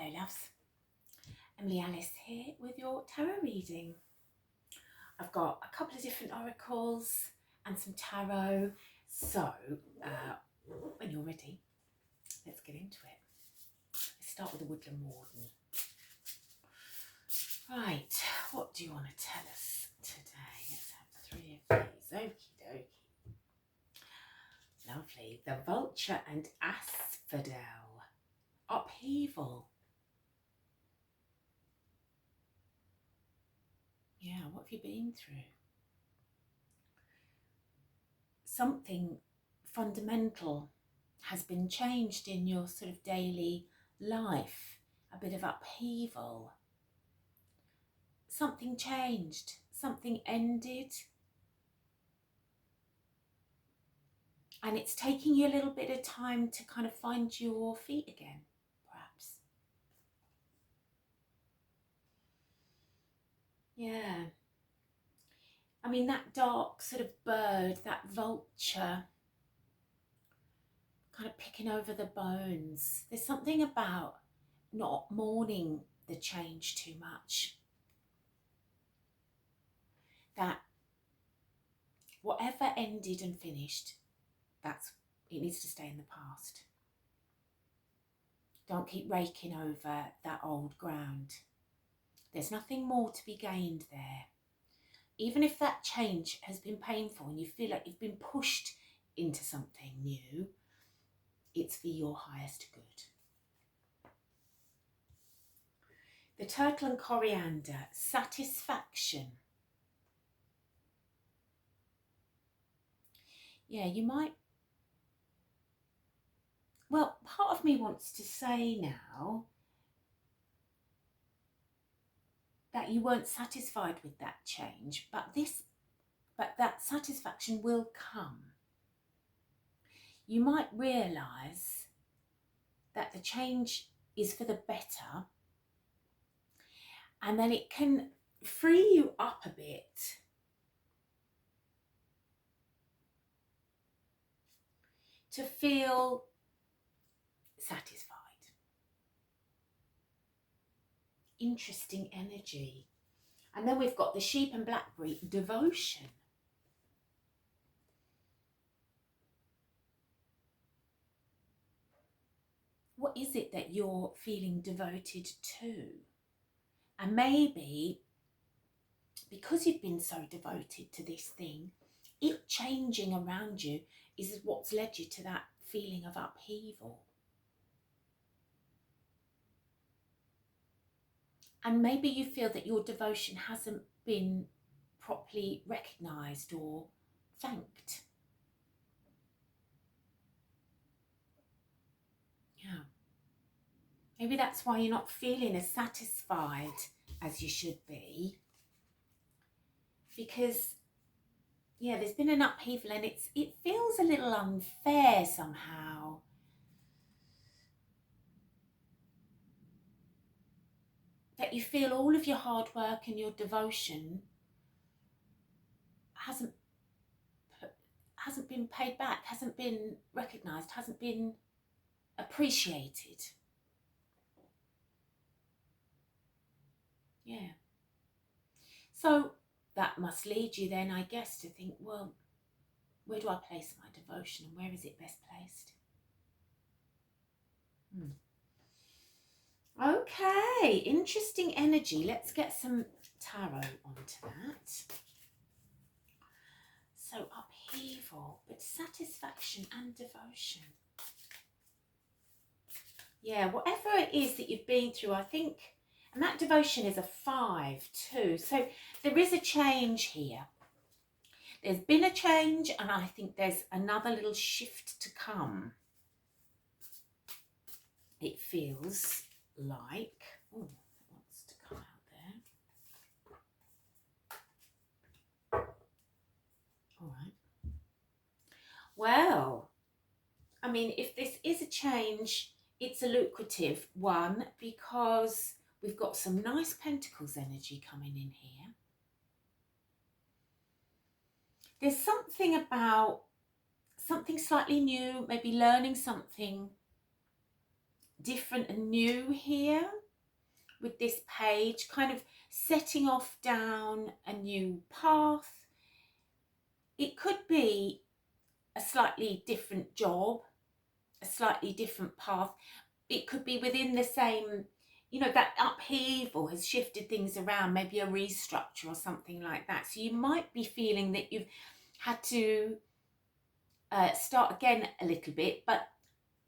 Hello loves, Emily Alice here with your tarot reading. I've got a couple of different oracles and some tarot, so when you're ready, let's get into it. Let's start with the Woodland Warden. Right, what do you want to tell us today? Let's have 3 of these. Okie dokie. Lovely. The Vulture and Asphodel. Upheaval. Yeah, what have you been through? Something fundamental has been changed in your sort of daily life. A bit of upheaval. Something changed. Something ended. And it's taking you a little bit of time to kind of find your feet again, perhaps. Yeah. I mean, that dark sort of bird, that vulture, kind of picking over the bones. There's something about not mourning the change too much. That whatever ended and finished, it needs to stay in the past. Don't keep raking over that old ground. There's nothing more to be gained there. Even if that change has been painful and you feel like you've been pushed into something new, it's for your highest good. The Turtle and Coriander, satisfaction. Yeah, you might... Well, part of me wants to say now that you weren't satisfied with that change, but that satisfaction will come. You might realise that the change is for the better, and then it can free you up a bit to feel satisfied. Interesting energy. And then we've got the Sheep and Blackberry, devotion. What is it that you're feeling devoted to? And maybe because you've been so devoted to this thing, it changing around you is what's led you to that feeling of upheaval. And maybe you feel that your devotion hasn't been properly recognised or thanked. Yeah. Maybe that's why you're not feeling as satisfied as you should be. Because, yeah, there's been an upheaval and it feels a little unfair somehow. That you feel all of your hard work and your devotion hasn't been paid back, hasn't been recognised, hasn't been appreciated. Yeah. So that must lead you then, I guess, to think, well, where do I place my devotion and where is it best placed? Okay, interesting energy. Let's get some tarot onto that. So upheaval, but satisfaction and devotion. Yeah, whatever it is that you've been through, I think, and that devotion is a 5 too. So there is a change here. There's been a change and I think there's another little shift to come. It feels like, oh, it wants to come out there. All right. Well, I mean, if this is a change, it's a lucrative one because we've got some nice Pentacles energy coming in here. There's something about something slightly new, maybe learning something different and new here with this page, kind of setting off down a new path. It could be a slightly different job, a slightly different path. It could be within the same, you know, that upheaval has shifted things around, maybe a restructure or something like that. So you might be feeling that you've had to start again a little bit, but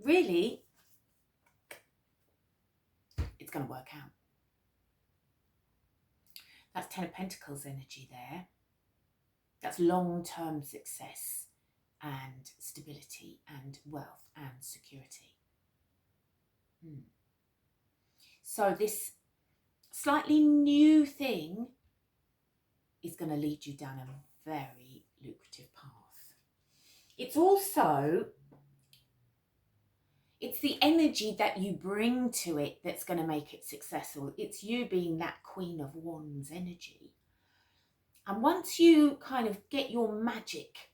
really it's going to work out. That's Ten of Pentacles energy there. That's long-term success and stability and wealth and security. So this slightly new thing is going to lead you down a very lucrative path. It's also, it's the energy that you bring to it that's going to make it successful. It's you being that Queen of Wands energy. And once you kind of get your magic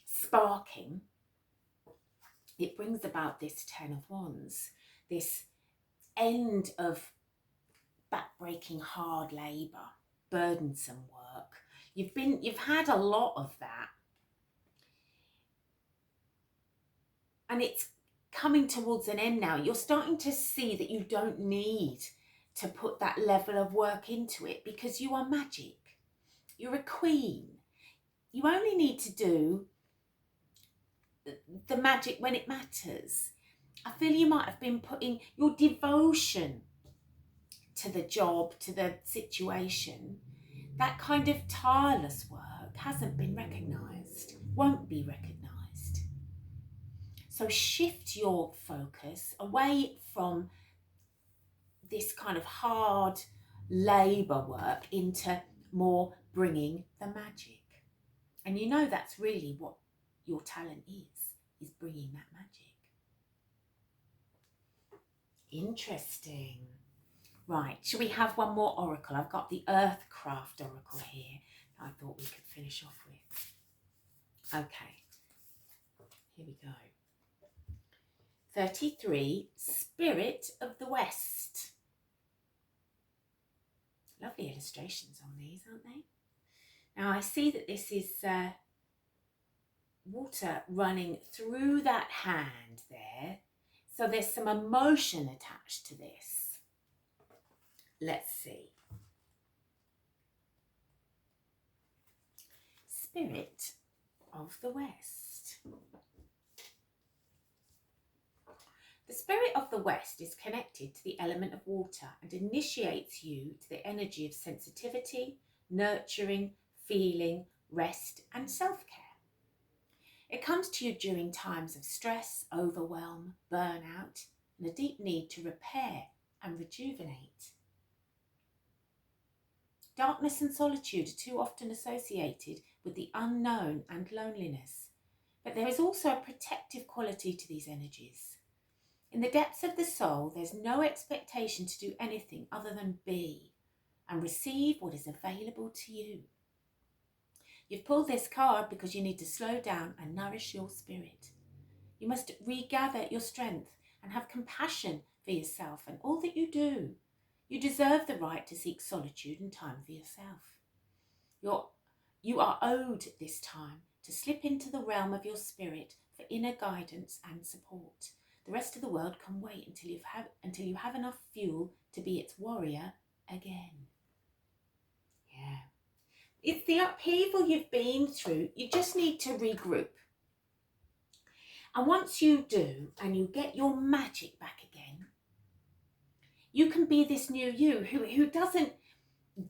sparking, it brings about this Ten of Wands, this end of backbreaking hard labour, burdensome work. You've had a lot of that. And it's coming towards an end now. You're starting to see that you don't need to put that level of work into it because you are magic. You're a queen. You only need to do the magic when it matters. I feel you might have been putting your devotion to the job, to the situation. That kind of tireless work hasn't been recognised, won't be recognised. So shift your focus away from this kind of hard labour work into more bringing the magic. And you know that's really what your talent is bringing that magic. Interesting. Right, shall we have one more oracle? I've got the Earthcraft oracle here that I thought we could finish off with. Okay, here we go. 33, Spirit of the West. Lovely illustrations on these, aren't they? Now I see that this is water running through that hand there. So there's some emotion attached to this. Let's see. Spirit of the West. The Spirit of the West is connected to the element of water and initiates you to the energy of sensitivity, nurturing, feeling, rest, and self-care. It comes to you during times of stress, overwhelm, burnout, and a deep need to repair and rejuvenate. Darkness and solitude are too often associated with the unknown and loneliness, but there is also a protective quality to these energies. In the depths of the soul, there's no expectation to do anything other than be and receive what is available to you. You've pulled this card because you need to slow down and nourish your spirit. You must regather your strength and have compassion for yourself and all that you do. You deserve the right to seek solitude and time for yourself. You are owed this time to slip into the realm of your spirit for inner guidance and support. The rest of the world can wait until you have enough fuel to be its warrior again. Yeah. It's the upheaval you've been through. You just need to regroup. And once you do, and you get your magic back again, you can be this new you who doesn't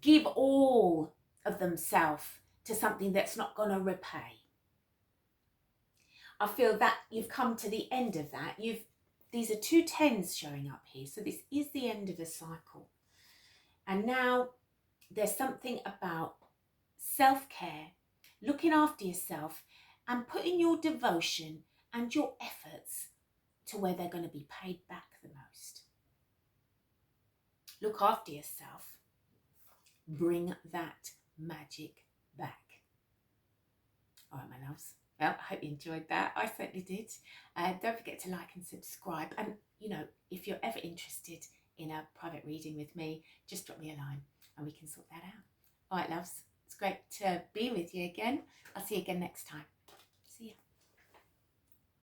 give all of themselves to something that's not going to repay. I feel that you've come to the end of that. These are two tens showing up here. So this is the end of a cycle. And now there's something about self-care, looking after yourself and putting your devotion and your efforts to where they're going to be paid back the most. Look after yourself. Bring that magic back. All right, my loves, Well, I hope you enjoyed that. I certainly did. Don't forget to like and subscribe. And, you know, if you're ever interested in a private reading with me, just drop me a line and we can sort that out. All right, loves. It's great to be with you again. I'll see you again next time.